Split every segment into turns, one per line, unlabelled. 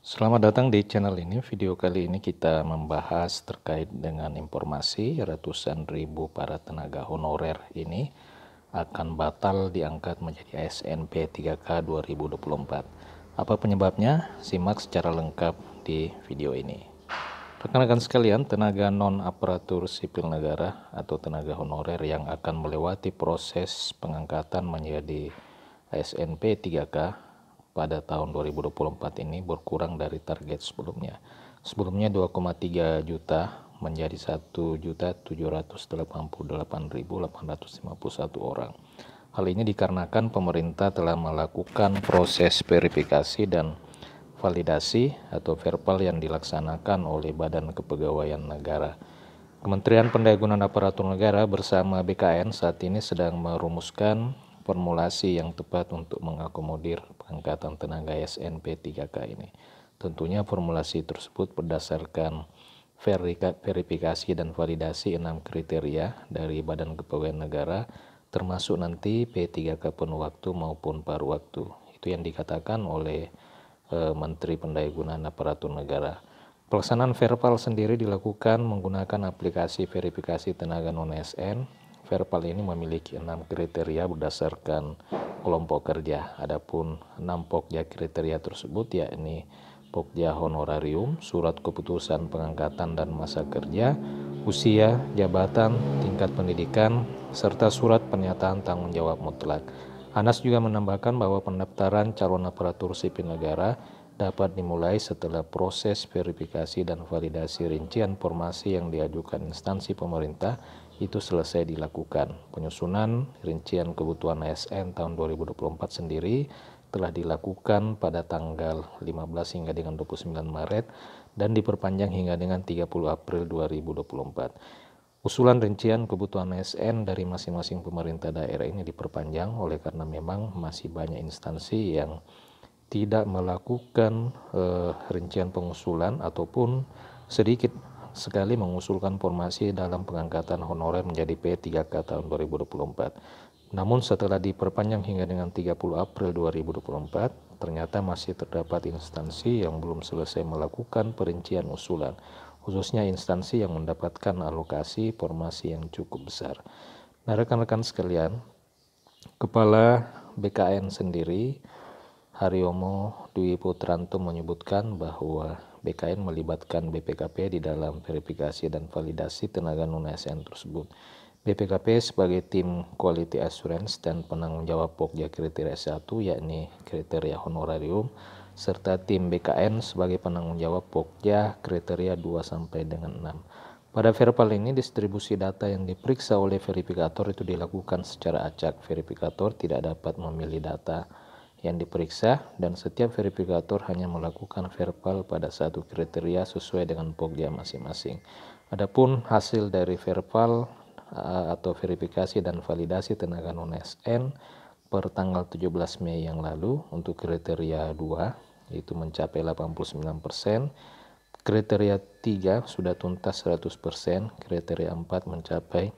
Selamat datang di channel ini. Video kali ini kita membahas terkait dengan informasi ratusan ribu para tenaga honorer ini akan batal diangkat menjadi ASN P3K 2024. Apa penyebabnya? Simak secara lengkap di video ini. Rekan-rekan sekalian, tenaga non-aparatur sipil negara atau tenaga honorer yang akan melewati proses pengangkatan menjadi ASN P3K pada tahun 2024 ini berkurang dari target sebelumnya. Sebelumnya 2,3 juta menjadi 1.788.851 orang. Hal ini dikarenakan pemerintah telah melakukan proses verifikasi dan validasi atau verbal yang dilaksanakan oleh Badan Kepegawaian Negara. Kementerian Pendayagunaan Aparatur Negara bersama BKN saat ini sedang merumuskan formulasi yang tepat untuk mengakomodir pengangkatan tenaga ASN P3K ini. Tentunya formulasi tersebut berdasarkan verifikasi dan validasi 6 kriteria dari Badan Kepegawaian Negara, termasuk nanti P3K penuh waktu maupun paruh waktu. Itu yang dikatakan oleh Menteri Pendayagunaan Aparatur Negara. Pelaksanaan verbal sendiri dilakukan menggunakan aplikasi verifikasi tenaga non-ASN. Verbal ini memiliki 6 kriteria berdasarkan kelompok kerja. Adapun 6 pokja kriteria tersebut yakni pokja honorarium, surat keputusan pengangkatan dan masa kerja, usia, jabatan, tingkat pendidikan, serta surat pernyataan tanggung jawab mutlak. Anas juga menambahkan bahwa pendaftaran calon aparatur sipil negara dapat dimulai setelah proses verifikasi dan validasi rincian formasi yang diajukan instansi pemerintah itu selesai dilakukan. Penyusunan rincian kebutuhan ASN tahun 2024 sendiri telah dilakukan pada tanggal 15 hingga dengan 29 Maret dan diperpanjang hingga dengan 30 April 2024. Usulan rincian kebutuhan ASN dari masing-masing pemerintah daerah ini diperpanjang oleh karena memang masih banyak instansi yang tidak melakukan rincian pengusulan ataupun sedikit sekali mengusulkan formasi dalam pengangkatan honorer menjadi P3K tahun 2024. Namun setelah diperpanjang hingga dengan 30 April 2024, ternyata masih terdapat instansi yang belum selesai melakukan perincian usulan, khususnya instansi yang mendapatkan alokasi formasi yang cukup besar. Nah, rekan-rekan sekalian, Kepala BKN sendiri Haryomo Dwi Putranto menyebutkan bahwa BKN melibatkan BPKP di dalam verifikasi dan validasi tenaga non-ASN tersebut. BPKP sebagai tim quality assurance dan penanggung jawab pokja kriteria 1 yakni kriteria honorarium, serta tim BKN sebagai penanggung jawab pokja kriteria 2 sampai dengan 6. Pada verbal ini distribusi data yang diperiksa oleh verifikator itu dilakukan secara acak. Verifikator tidak dapat memilih data yang diperiksa dan setiap verifikator hanya melakukan verbal pada satu kriteria sesuai dengan pokja masing-masing. Adapun hasil dari verbal atau verifikasi dan validasi tenaga non-ASN per tanggal 17 Mei yang lalu untuk kriteria 2 itu mencapai 89%, kriteria 3 sudah tuntas 100%, kriteria 4 mencapai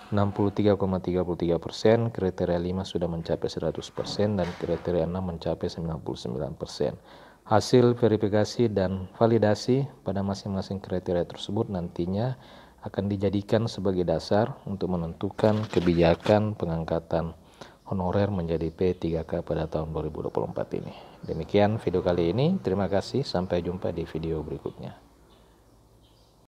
63,33%, kriteria 5 sudah mencapai 100% dan kriteria 6 mencapai 99%. Hasil verifikasi dan validasi pada masing-masing kriteria tersebut nantinya akan dijadikan sebagai dasar untuk menentukan kebijakan pengangkatan honorer menjadi P3K pada tahun 2024 ini. Demikian video kali ini, terima kasih, sampai jumpa di video berikutnya.